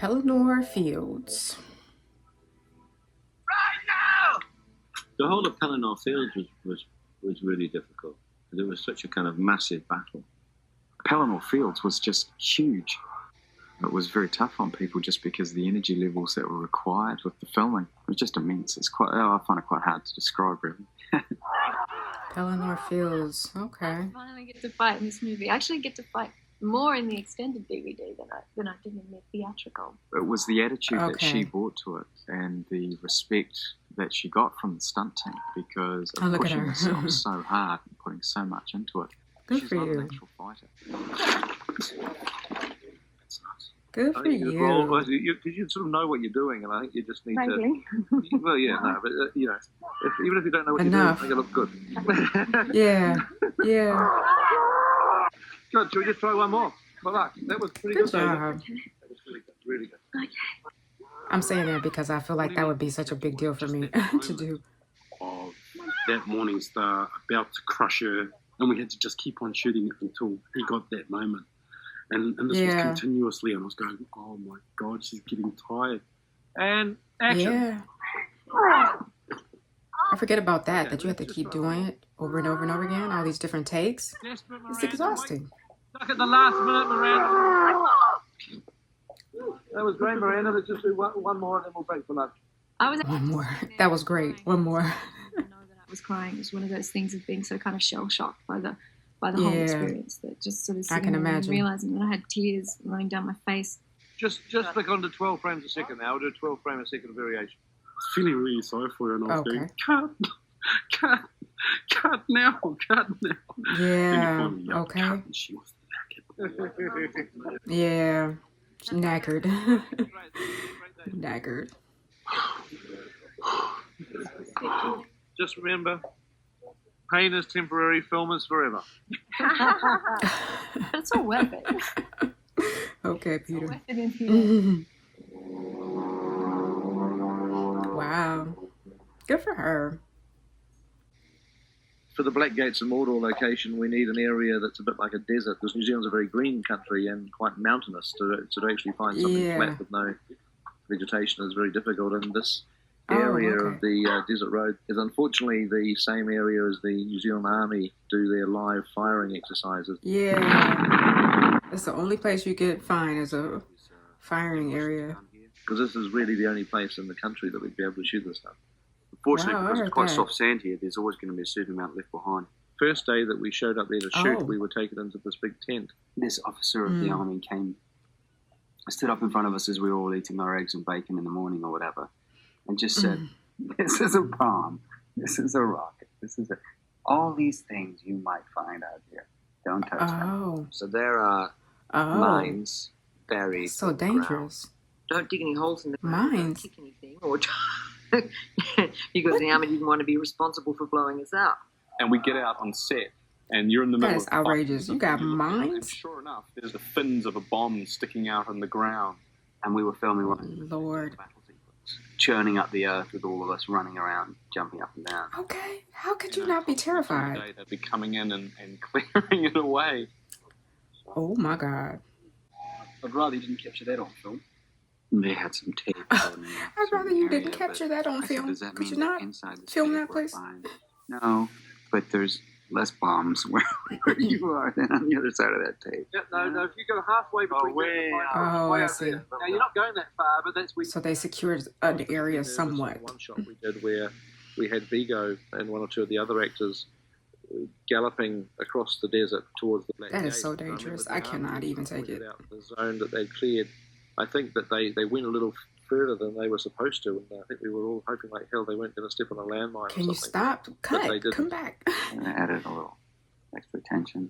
Pelennor Fields. The whole of Pelennor Fields was really difficult because it was such a kind of massive battle. Pelennor Fields was just huge. It was very tough on people just because of the energy levels that were required with the filming. It was just immense. I find it quite hard to describe, really. Pelennor Fields, okay. I finally get to fight in this movie. I actually get to fight more in the extended DVD than I did in the theatrical. It was the attitude that she brought to it and the respect that she got from the stunt team because of pushing herself so hard and putting so much into it. Good for you. She's not a natural fighter. Good for you. Because you sort of know what you're doing, and I think you just need to. Well, yeah, no, but you know, even if you don't know what you're doing, make it look good. Yeah, yeah. Good. Shall we just try one more? Well, luck. That was pretty good. Good job. That was really good. Okay. I'm saying that because I feel like that would be such a big deal for me to do. Of that morning star about to crush her, and we had to just keep on shooting it until he got that moment. And this was continuously, and I was going, oh my God, she's getting tired. And action. Yeah. I forget about that you have to keep doing it over and over and over again, all these different takes. It's exhausting. Look at the last minute, Miranda. That was great, Miranda. Let's just do one more and then we'll break for lunch. One more. That was great. One more. I know that I was crying. It was one of those things of being so kind of shell-shocked by the whole experience, that just sort of sitting there and realizing that I had tears running down my face. Just click on to 12 frames a second now. We'll do 12 frames a second variation. I was feeling really sorry for her, and I was going, cut now. Yeah, okay. Cut, and she was knackered. Yeah, knackered. Knackered. Just remember, pain is temporary, film is forever. That's a weapon. Okay, Peter. Wow. Good for her. For the Black Gates and Mordor location, we need an area that's a bit like a desert, because New Zealand's a very green country and quite mountainous. To actually find something flat with no vegetation is very difficult. And this area of the desert road is unfortunately the same area as the New Zealand Army do their live firing exercises. Yeah. That's the only place you could find is a firing area. Because this is really the only place in the country that we'd be able to shoot this stuff. Unfortunately, because it's quite soft sand here, there's always going to be a certain amount left behind. First day that we showed up there to shoot, we were taken into this big tent. This officer of the army stood up in front of us as we were all eating our eggs and bacon in the morning or whatever, and just said, this is a bomb, this is a rocket, all these things you might find out here. Don't touch them. So there are mines buried. So dangerous. Don't dig any holes in the ground. Mines. Don't kick anything. Or because the army didn't want to be responsible for blowing us up. And we get out on set, and you're in the middle of That's outrageous. You got mines? And sure enough, there's the fins of a bomb sticking out on the ground. And we were filming one Lord. churning up the earth with all of us running around, jumping up and down. Okay. How could you not be terrified? They'd be coming in and clearing it away. Oh my God. I'd rather you didn't capture that on film. They had some tape. I'd rather you didn't capture that on film. Could you not film that place? No, but there's less bombs where you are than on the other side of that tape. Yeah, no, if you go halfway between I see. Now, you're not going that far, but that's... So they secured an area somewhat. One shot we did where we had Vigo and one or two of the other actors galloping across the desert towards the Black Gate. That is so dangerous. I cannot even take it. Out the zone that they'd cleared. I think that they went a little further than they were supposed to, and I think we were all hoping like hell they weren't going to step on a landmine. Can you stop? Cut. Come back. And I added a little extra tension,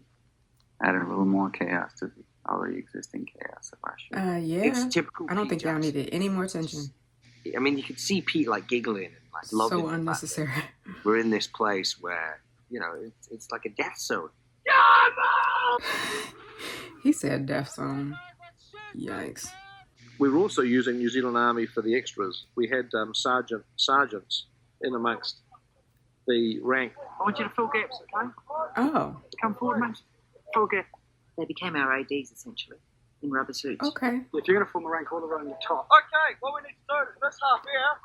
added a little more chaos to the already existing chaos of our show. Yeah. It's typical. I don't think y'all needed any more tension. I mean, you could see Pete like giggling and like loving. So unnecessary. We're in this place where it's like a death zone. He said death zone. Yikes. We were also using New Zealand Army for the extras. We had sergeants in amongst the rank. I want you to fill gaps, okay? Oh. Come forward, mate. Fill gap. They became our ADs, essentially. in rubber suits. Okay. If you're going to form a rank all around the top. Okay, what we need to do is this half here,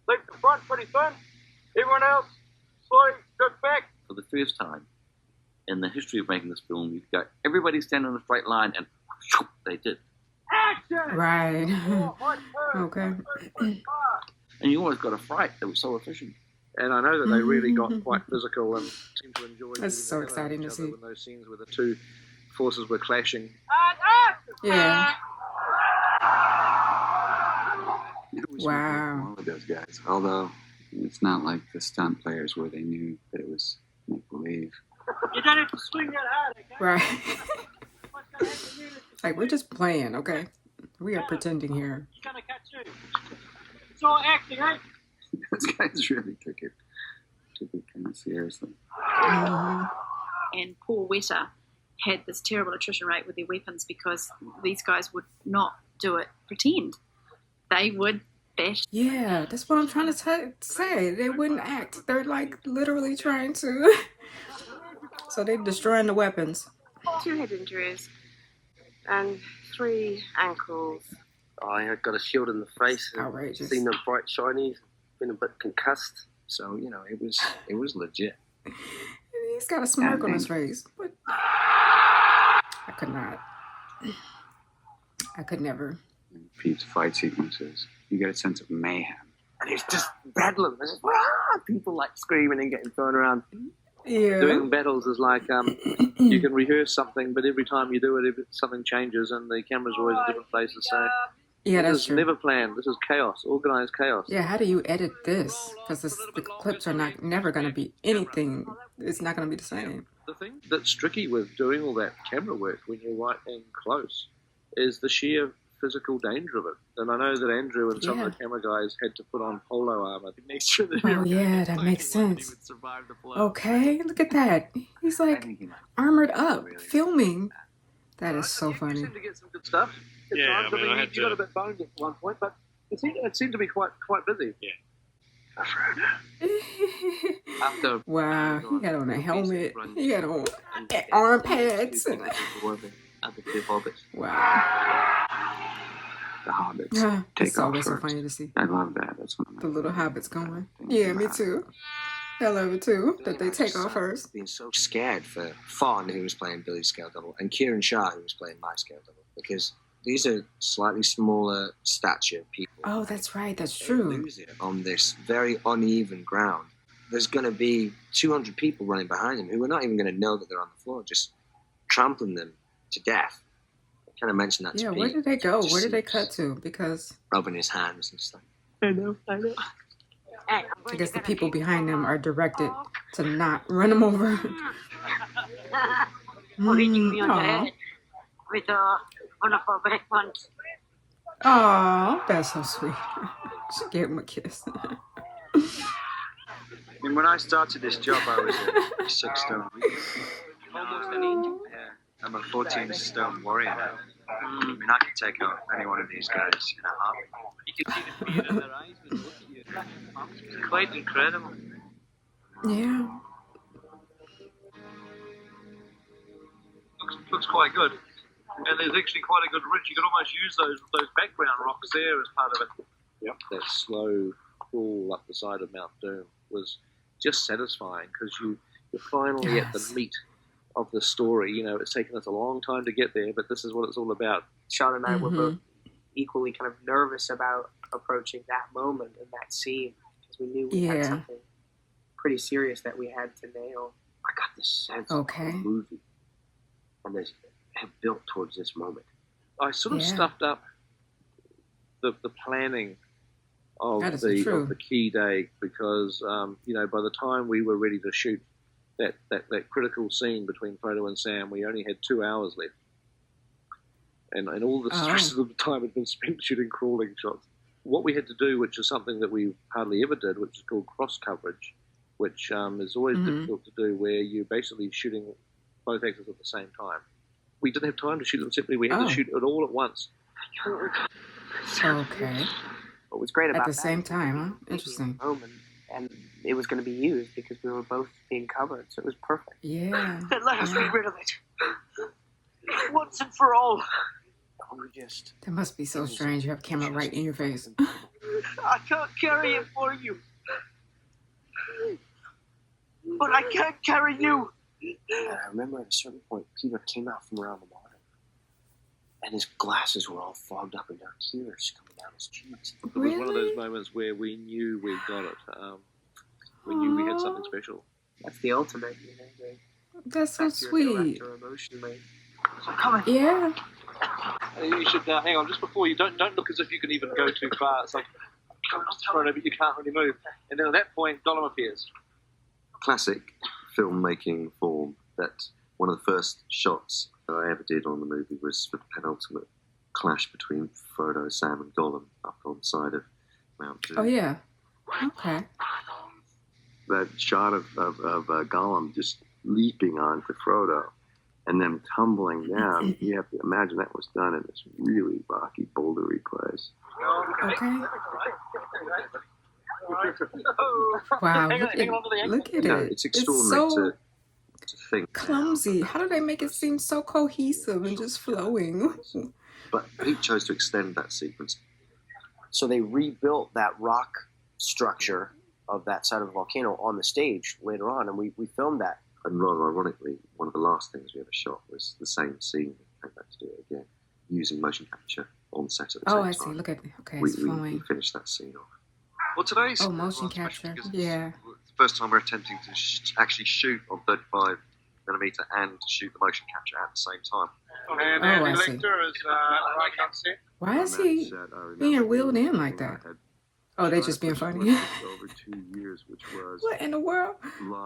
leave the front pretty thin. Everyone else, slowly go back. For the first time in the history of making this film, you go, everybody stand on a straight line, and they did. Action! Right. 1, 2, Okay. 3, 4. And you always got a fright. It was so efficient. And I know that they really got quite physical and seemed to enjoy. That's so exciting to see. In those scenes where the two forces were clashing. Yeah. Wow. One of those guys. Although it's not like the stunt players where they knew that it was make believe. You don't have to swing that hard, okay? Right. Like, we're just playing, okay? We are pretending here. He's gonna catch you. It's all acting, eh? Those guys really took it kind of seriously. And poor Weta had this terrible attrition rate with their weapons because these guys would not do it pretend. They would bash. Yeah, that's what I'm trying to say. They wouldn't act. They're like literally trying to. So they're destroying the weapons. 2 head injuries and 3 ankles. I got a shield in the face. Outrageous. Seen them bright shiny. Been a bit concussed. So, you know, it was legit. He's got a smirk on his face. But I could not. I could never. Pete's fight sequences, you get a sense of mayhem. And it's just bedlam. It's just, people like screaming and getting thrown around. Yeah. Doing battles is like you can rehearse something, but every time you do it, something changes, and the camera's always in different places. So yeah, that's this is true. never planned. This is chaos, organized chaos. Yeah, how do you edit this? Because the clips are never going to be anything. It's not going to be the same. The thing that's tricky with doing all that camera work when you're right in close is the sheer physical danger of it. And I know that Andrew and some of the camera guys had to put on polo armor to make sure that that makes sense. Okay, look at that. He's like armored up, filming. That is so funny. You seem to get some good stuff. Yeah, I mean, you got a bit boned at one point, but it seemed to be quite busy. Yeah. Wow, he got on a helmet. He got on arm pads. Other 2 hobbits. Wow. The hobbits take it's off always so first. funny to see. I love that. That's one of my The little hobbits going. Yeah, me too. I love it too, that they take off first. Being so scared for Fawn, who was playing Billy's scale double, and Kieran Shah, who was playing my scale double, because these are slightly smaller stature people. Oh, that's right. That's true. Lose it on this very uneven ground. There's going to be 200 people running behind them who are not even going to know that they're on the floor, just trampling them to death. I kind of mentioned that to Pete. Where did they go? Where did they cut to? Because rubbing his hands and stuff. I know. I guess the people behind them are directed to not run them over. Hitting me on the head with one of our big ones. Oh, that's so sweet. She gave him a kiss. I mean, when I started this job, I was a 6 stone. Almost an angel. Yeah, I'm a 14 stone warrior now. I mean, I could take out any one of these guys in a heartbeat. You can see the fear in their eyes when they look at you. It's quite incredible. Yeah. Looks quite good. And there's actually quite a good ridge. You could almost use those background rocks there as part of it. Yep. That slow crawl up the side of Mount Doom was just satisfying because you're finally at the meat of the story. You know, it's taken us a long time to get there, but this is what it's all about. Charlotte and I were both equally kind of nervous about approaching that moment and that scene because we knew we had something pretty serious that we had to nail. I got this sense of the movie and they have built towards this moment. I sort of stuffed up the planning of the key day because you know, by the time we were ready to shoot that critical scene between Frodo and Sam, we only had 2 hours left, and all the stress of the time had been spent shooting crawling shots. What we had to do, which is something that we hardly ever did, which is called cross coverage, which is always difficult to do, where you're basically shooting both actors at the same time. We didn't have time to shoot them separately. We had to shoot it all at once. Okay. What was great about at the same time, huh? Interesting. And it was going to be used because we were both being covered, so it was perfect. Yeah. Let us get rid of it once and for all. That must be so strange. You have a camera right in your face. I can't carry it for you. But I can't carry you. And I remember at a certain point, Peter came out from around the water. And his glasses were all fogged up and there were tears coming down his cheeks. It was one of those moments where we knew we got it. We knew we had something special. That's the ultimate, you know. That's so sweet. Emotionally. So come on. Yeah. You should hang on just before you don't look as if you can even go too far. It's like thrown over, you can't really move. And then at that point, Gollum appears. Classic filmmaking form. That one of the first shots that I ever did on the movie was the penultimate clash between Frodo, Sam, and Gollum up on the side of Mount Doom. Oh yeah. Okay. That shot of Gollum just leaping onto Frodo and then tumbling down. You have to imagine that was done in this really rocky, bouldery place. Okay. Wow, look at it. It's extraordinary so to think. Clumsy. How do they make it seem so cohesive and just flowing? But he chose to extend that sequence. So they rebuilt that rock structure of that side of the volcano on the stage later on, and we filmed that. And rather ironically, one of the last things we ever shot was the same scene. We came back to do it again, using motion capture on set at the same time. Oh, I see. Look at it. Okay, we it's flowing. finished that scene off. Well, today's motion capture. Yeah. It's the first time we're attempting to actually shoot on 35mm and shoot the motion capture at the same time. And I Andy see. Lecter is right on set. Why is he being wheeled in like that? Oh, they just being funny. Over 2 years, which was What in the world?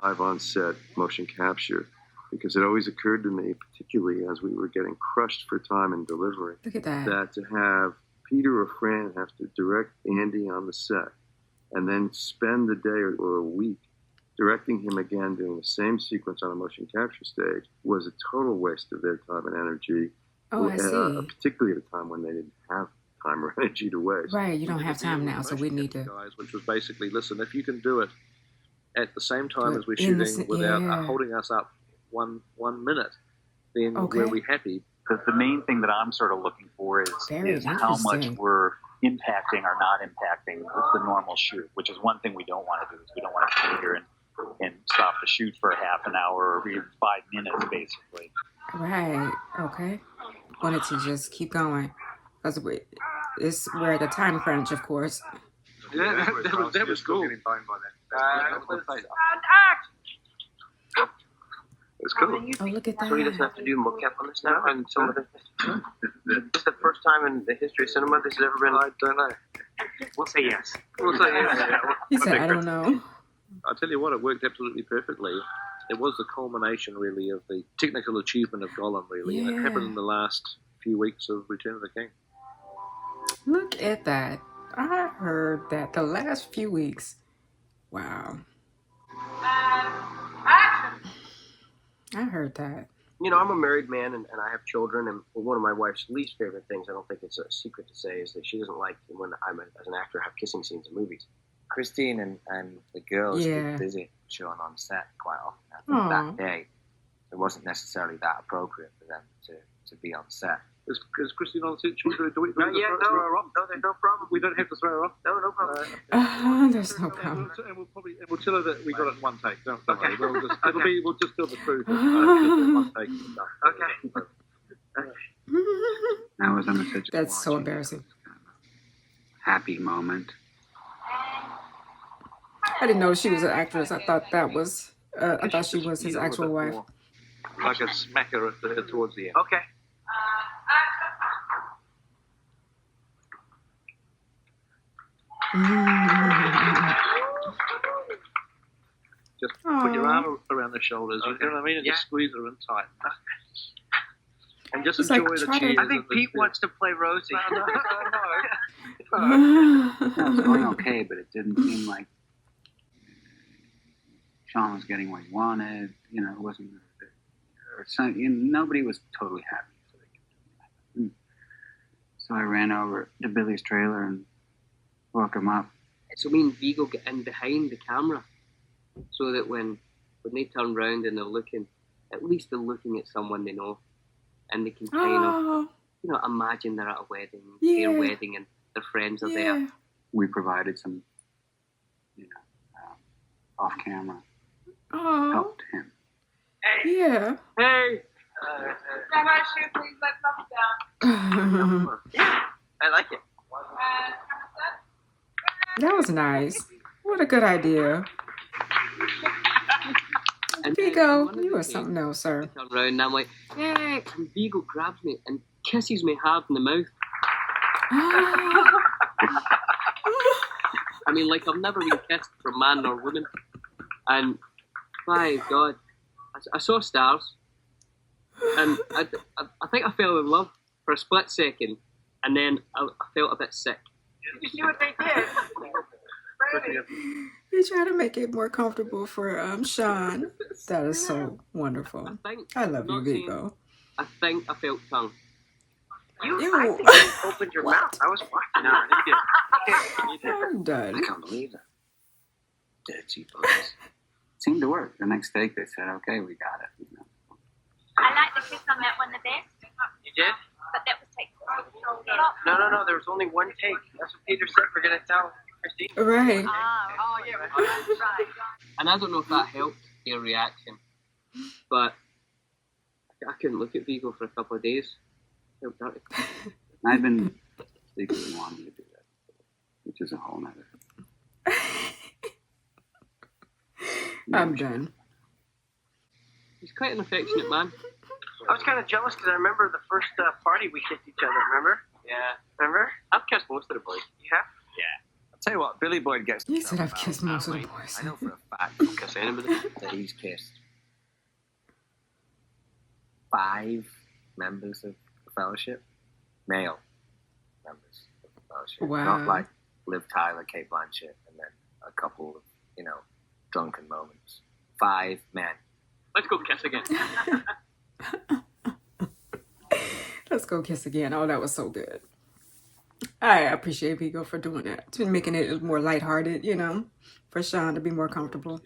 live on set motion capture, because it always occurred to me, particularly as we were getting crushed for time and delivery, Look at that. that to have Peter or Fran have to direct Andy on the set and then spend the day or a week directing him again, doing the same sequence on a motion capture stage, was a total waste of their time and energy. Oh, I see. Particularly at a time when they didn't have time or energy to waste. Right, you don't have time now, so we need to. Guys, which was basically, listen, if you can do it at the same time Do as we're it in the shooting without holding us up one minute, then we'll be happy. The main thing that I'm sort of looking for is how much we're impacting or not impacting the normal shoot, which is one thing we don't want to do. Is we don't want to sit here and stop the shoot for half an hour or even 5 minutes, basically. Right. Okay. Wanted to just keep going because we're at a time crunch, of course. Yeah, that was cool. It's cool. Oh, look at that. So he doesn't have to do mocap on this now, and some of the. This is the first time in the history of cinema this has ever been. I don't know. We'll say yes. We'll say yes. He said, I don't know. I'll tell you what, it worked absolutely perfectly. It was the culmination, really, of the technical achievement of Gollum, really, and it happened in the last few weeks of Return of the King. Look at that. I heard that the last few weeks. Wow. I heard that. You know, I'm a married man and I have children, and one of my wife's least favorite things, I don't think it's a secret to say, is that she doesn't like when I'm, as an actor, have kissing scenes in movies. Christine and the girls were busy showing on set quite often. I think that day, it wasn't necessarily that appropriate for them to be on set. Is Christine on the set? Do we Not yet, no, there's no problem. We don't have to throw her off? No problem. There's no problem. And we'll tell her that we got it in one take. Don't worry. We'll just tell the truth. One take. Okay. I was on the set. That's so embarrassing. Happy moment. I didn't know she was an actress. I thought that was. I thought she was his actual wife. Like a smacker towards the end. Okay. Just put your arm around the shoulders, you know what I mean? And just squeeze her in tight. And just enjoy the cheers. I think Pete wants to play Rosie. It was going okay, but it didn't seem like Sean was getting what he wanted. You know, it wasn't. Nobody was totally happy. So I ran over to Billy's trailer and woke him up. So me and Vigo get in behind the camera, so that when they turn round and they're looking, at least they're looking at someone they know, and they can kind of, imagine they're at a wedding, their wedding, and their friends are there. We provided some, off camera. Oh. Helped him. Hey. Yeah. Hey. Can I shoot, please? Let thumbs down. Yeah, I like it. That was nice. What a good idea. Vigo, you are something else, sir. I turn around and I'm like, yeah, and Vigo grabs me and kisses me hard in the mouth. I mean, like, I've never been kissed from man or woman. And, my God, I saw stars. And I think I fell in love for a split second. And then I felt a bit sick. Did you see what they did? You try to make it more comfortable for Sean. That is so wonderful. I love you, Vigo. I think I felt tongue. I think you opened your mouth. I was watching. No, you did. I'm done. I can't believe it. Dirty boys. Seemed to work. The next take, they said, okay, we got it. I like the kiss on that one the best. You did? But that was taken. No. There was only one take. That's what Peter said. We're going to tell Christine. Right. Oh, yeah. Right. And I don't know if that helped their reaction, but I couldn't look at Vigo for a couple of days. I've been secretly wanting to do that, which is a whole nother. I'm done. He's quite an affectionate man. I was kind of jealous because I remember the first party we kissed each other, remember? Yeah. Remember? I've kissed most of the boys. You have? Yeah. I'll tell you what, Billy Boyd gets... You said I've kissed most of the boys. I know for a fact Kiss anybody. that he's kissed 5 members of the fellowship. Male members of the fellowship. Wow. Not like Liv Tyler, Kate Blanchett, and then a couple of, drunken moments. 5 men. Let's go kiss again. Let's go kiss again. Oh, that was so good. I appreciate Vigo for doing that. To making it more lighthearted, for Sean to be more comfortable.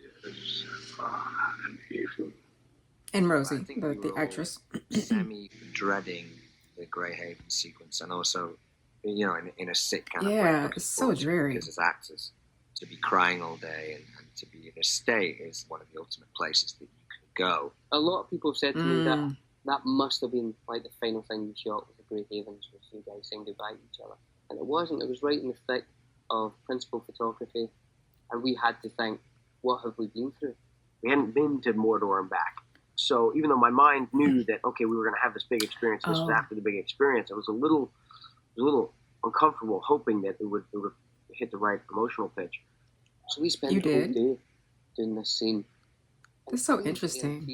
And Rosie, the actress. Semi-dreading the Greyhaven sequence, and also, in a sick kind of way. Yeah, it's so dreary. Because as actors, to be crying all day and to be in a state is one of the ultimate places that you can go. A lot of people have said to me that must have been like the final thing you shot with the Grey Havens, was you guys saying goodbye to each other. And it wasn't. It was right in the thick of principal photography, and we had to think, what have we been through? We hadn't been to Mordor and back. So even though my mind knew that, okay, we were going to have this big experience, this was after the big experience, I was a little uncomfortable, hoping that it would hit the right emotional pitch. So we spent the whole day doing this scene. It's so interesting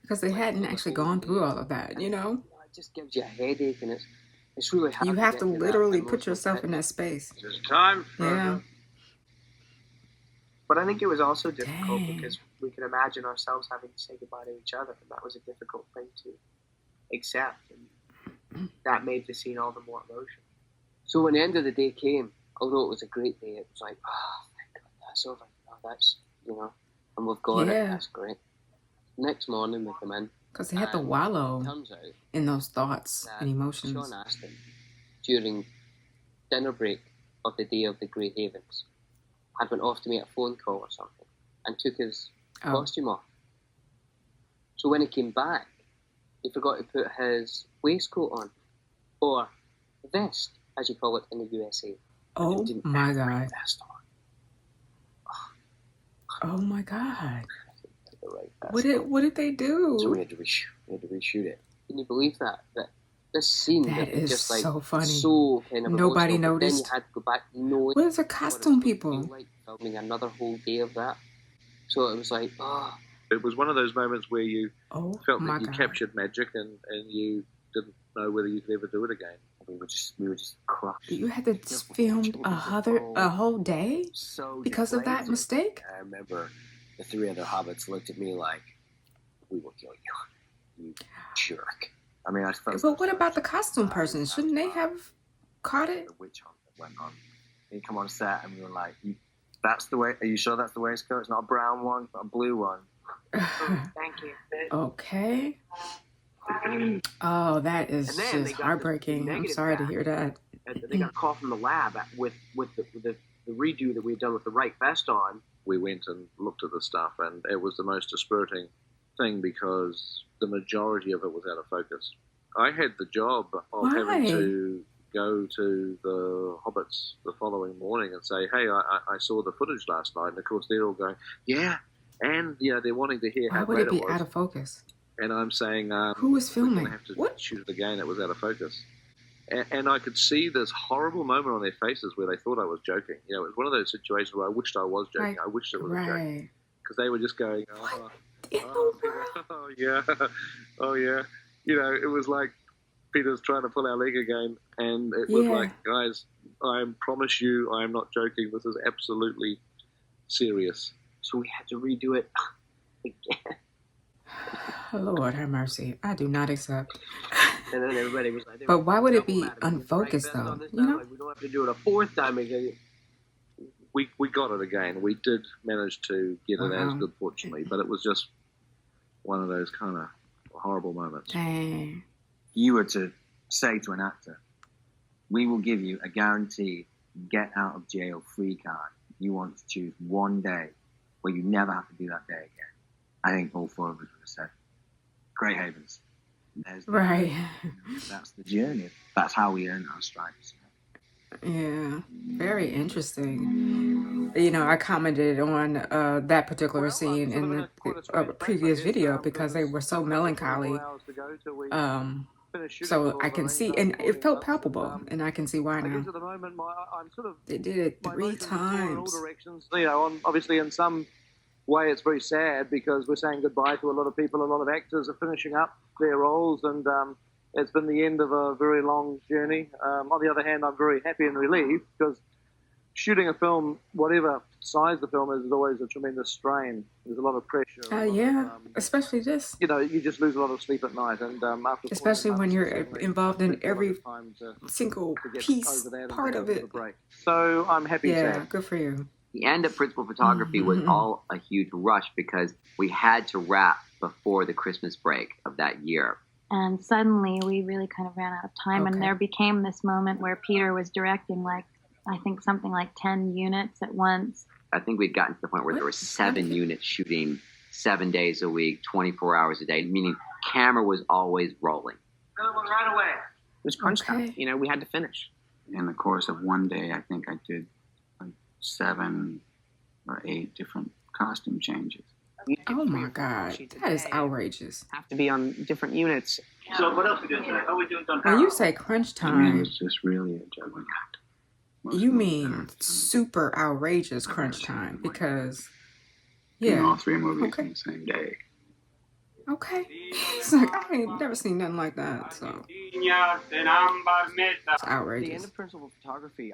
because they hadn't actually gone through all of that, It just gives you a headache, and it's really hard. You have to literally put yourself in that space. It's time for But I think it was also difficult because we could imagine ourselves having to say goodbye to each other, and that was a difficult thing to accept, and that made the scene all the more emotional. So when the end of the day came, although it was a great day, it was like, thank God, that's over. That's, and we've got it. That's great. Next morning we come in. Because they had to wallow in those thoughts and emotions. Sean asked him during dinner break of the day of the Grey Havens, had went off to make a phone call or something, and took his costume off. So when he came back, he forgot to put his waistcoat on, or vest, as you call it in the USA. Oh my God. Oh my God. What did they do? So we had to reshoot it. Can you believe that? That this scene that is just like so funny. So kind of nobody noticed. Then you had to go back knowing. Where's the costume people? Like filming another whole day of that. So it was like, It was one of those moments where you felt that you God. captured magic and you didn't know whether you could ever do it again. We were just crushed. You had to film a whole day because of that mistake? I remember the 3 other hobbits looked at me like, we will kill you, you jerk. I mean, I felt. But what about the costume person? Shouldn't they have caught it? The witch hunt that went on. He come on set and we were like, that's the way. Are you sure that's the waistcoat? It's not a brown one, it's not a blue one. Thank you. Okay. Oh, that is just heartbreaking. I'm sorry to hear that. They got a call from the lab with the redo that we had done with the right vest on. We went and looked at the stuff, and it was the most dispiriting thing because the majority of it was out of focus. I had the job of having to go to the Hobbits the following morning and say, hey, I saw the footage last night. And of course, they're all going, yeah. And, they're wanting to hear how great it was. Why would it be out of focus? And I'm saying, who was filming? We're going to have to shoot it again. It was out of focus. And I could see this horrible moment on their faces where they thought I was joking. It was one of those situations where I wished I was joking. I wished it was a joke. Because they were just going, oh yeah, oh yeah. It was like Peter's trying to pull our leg again. And it was like, guys, I promise you I am not joking. This is absolutely serious. So we had to redo it again. Lord have mercy. I do not accept. And then everybody was like, but why would it be unfocused though? We don't have to do it a fourth time again. We got it again. We did manage to get it as good, fortunately, but it was just one of those kind of horrible moments. Dang. You were to say to an actor, we will give you a guaranteed get out of jail free card. You want to choose one day where you never have to do that day again. I think all four of us would have said, Great Havens. Right. That's the journey. That's how we earn our stripes. Yeah, very interesting. I commented on that particular scene in the previous video because they were so melancholy. So I can see, and it felt palpable, and I can see why now. They did it 3 times. Obviously in some way it's very sad because we're saying goodbye to a lot of people. A lot of actors are finishing up their roles, and it's been the end of a very long journey. On the other hand, I'm very happy and relieved because shooting a film, whatever size the film is always a tremendous strain. There's a lot of pressure. Yeah, especially this. You just lose a lot of sleep at night, and after especially when you're involved in every single piece, part of it. So I'm happy. Yeah, good for you. The end of principal photography was all a huge rush because we had to wrap before the Christmas break of that year. And suddenly we really kind of ran out of time, and there became this moment where Peter was directing I think something like 10 units at once. I think we'd gotten to the point where there were 7 units shooting 7 days a week, 24 hours a day, meaning camera was always rolling. Right away. It was crunch time. We had to finish. In the course of one day, I think I did 7 or 8 different costume changes. Oh my God, that is outrageous. Have to be on different units. So what else are we doing tonight? How are we doing? When you say crunch I mean, it time, was just really a juggling act. you mean super outrageous crunch time because, Doing all 3 movies in the same day. Okay. It's like, I ain't never seen nothing like that, so. It's outrageous. The end of principal photography.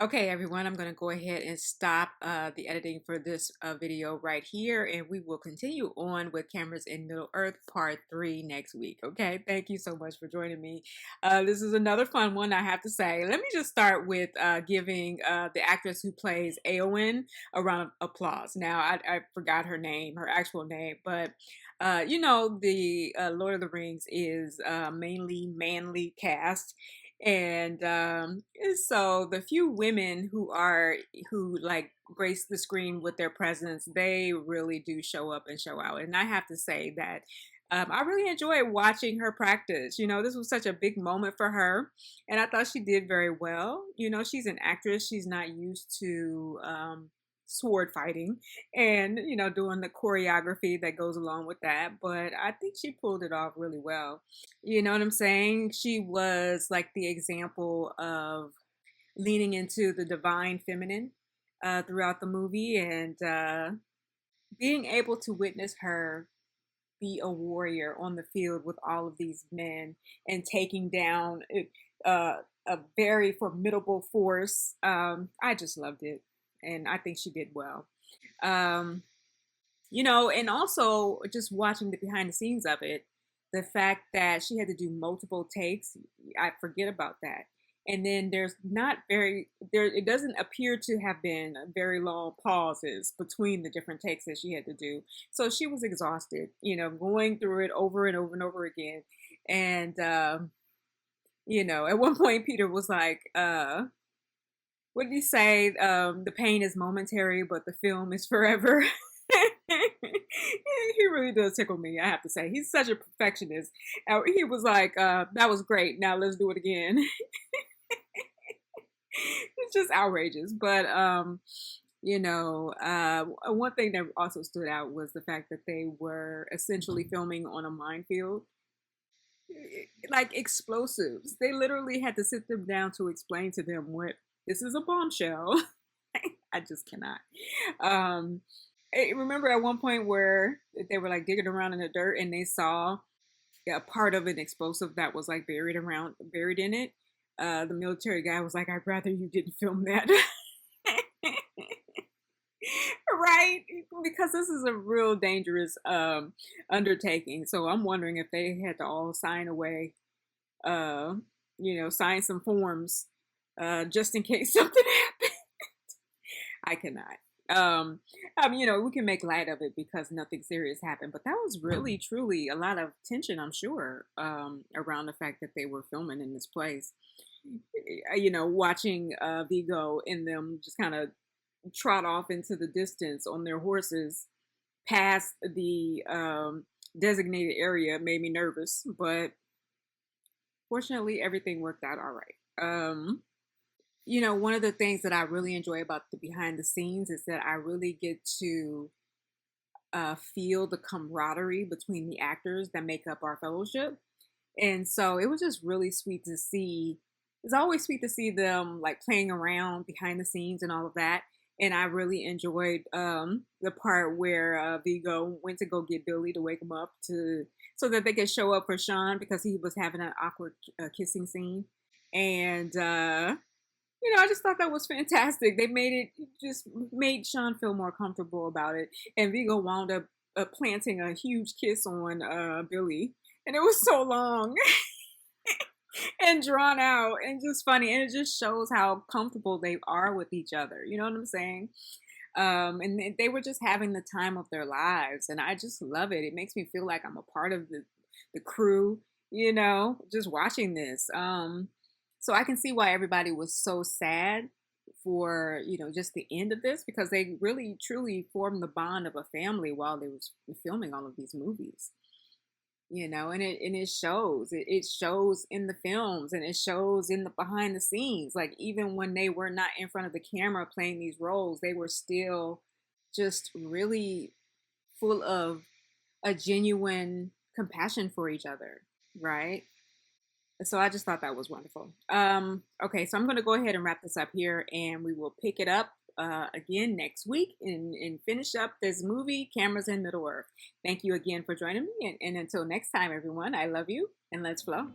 Okay, everyone, I'm going to go ahead and stop the editing for this video right here, and we will continue on with Cameras in Middle Earth Part 3 next week, okay? Thank you so much for joining me. This is another fun one, I have to say. Let me just start with giving the actress who plays Eowyn a round of applause. Now, I forgot her name, her actual name, but the Lord of the Rings is mainly manly cast. And so the few women who grace the screen with their presence, they really do show up and show out. And I have to say that I really enjoyed watching her practice. This was such a big moment for her, and I thought she did very well. She's an actress. She's not used to sword fighting and doing the choreography that goes along with that, but I think she pulled it off really well. You know what I'm saying? She was like the example of leaning into the divine feminine throughout the movie, and being able to witness her be a warrior on the field with all of these men and taking down a very formidable force. I just loved it. And I think she did well. And also just watching the behind the scenes of it, the fact that she had to do multiple takes, I forget about that. And then it doesn't appear to have been very long pauses between the different takes that she had to do. So she was exhausted, going through it over and over and over again. And, you know, at one point Peter was like, what did he say? The pain is momentary, but the film is forever. He really does tickle me, I have to say. He's such a perfectionist. He was like, that was great. Now let's do it again. It's just outrageous. But, you know, one thing that also stood out was the fact that they were essentially filming on a minefield. Like explosives. They literally had to sit them down to explain to them what this is a bombshell. I just cannot. I remember at one point where they were like digging around in the dirt and they saw a part of an explosive that was like buried in it. The military guy was like, I'd rather you didn't film that. Right? Because this is a real dangerous undertaking. So I'm wondering if they had to all sign away, you know, sign some forms just in case something happened. I cannot. I mean, you know, we can make light of it because nothing serious happened, but that was really, truly a lot of tension, I'm sure, around the fact that they were filming in this place. You know, watching Vigo and them just kind of trot off into the distance on their horses past the designated area made me nervous, but fortunately everything worked out all right. You know, one of the things that I really enjoy about the behind the scenes is that I really get to feel the camaraderie between the actors that make up our fellowship. And so it was just really sweet to see. It's always sweet to see them like playing around behind the scenes and all of that. And I really enjoyed the part where Vigo went to go get Billy to wake him up so that they could show up for Sean because he was having an awkward kissing scene. And you know, I just thought that was fantastic. They made Sean feel more comfortable about it. And Vigo wound up planting a huge kiss on Billy. And it was so long and drawn out and just funny. And it just shows how comfortable they are with each other. You know what I'm saying? And they were just having the time of their lives. And I just love it. It makes me feel like I'm a part of the crew, you know, just watching this. So I can see why everybody was so sad for, you know, just the end of this, because they really truly formed the bond of a family while they was filming all of these movies, you know, and it shows. It shows in the films and it shows in the behind the scenes. Like even when they were not in front of the camera playing these roles, they were still just really full of a genuine compassion for each other, right? So I just thought that was wonderful. Okay, so I'm going to go ahead and wrap this up here, and we will pick it up again next week and finish up this movie, Cameras in Middle Earth. Thank you again for joining me, and until next time, everyone, I love you, and let's flow.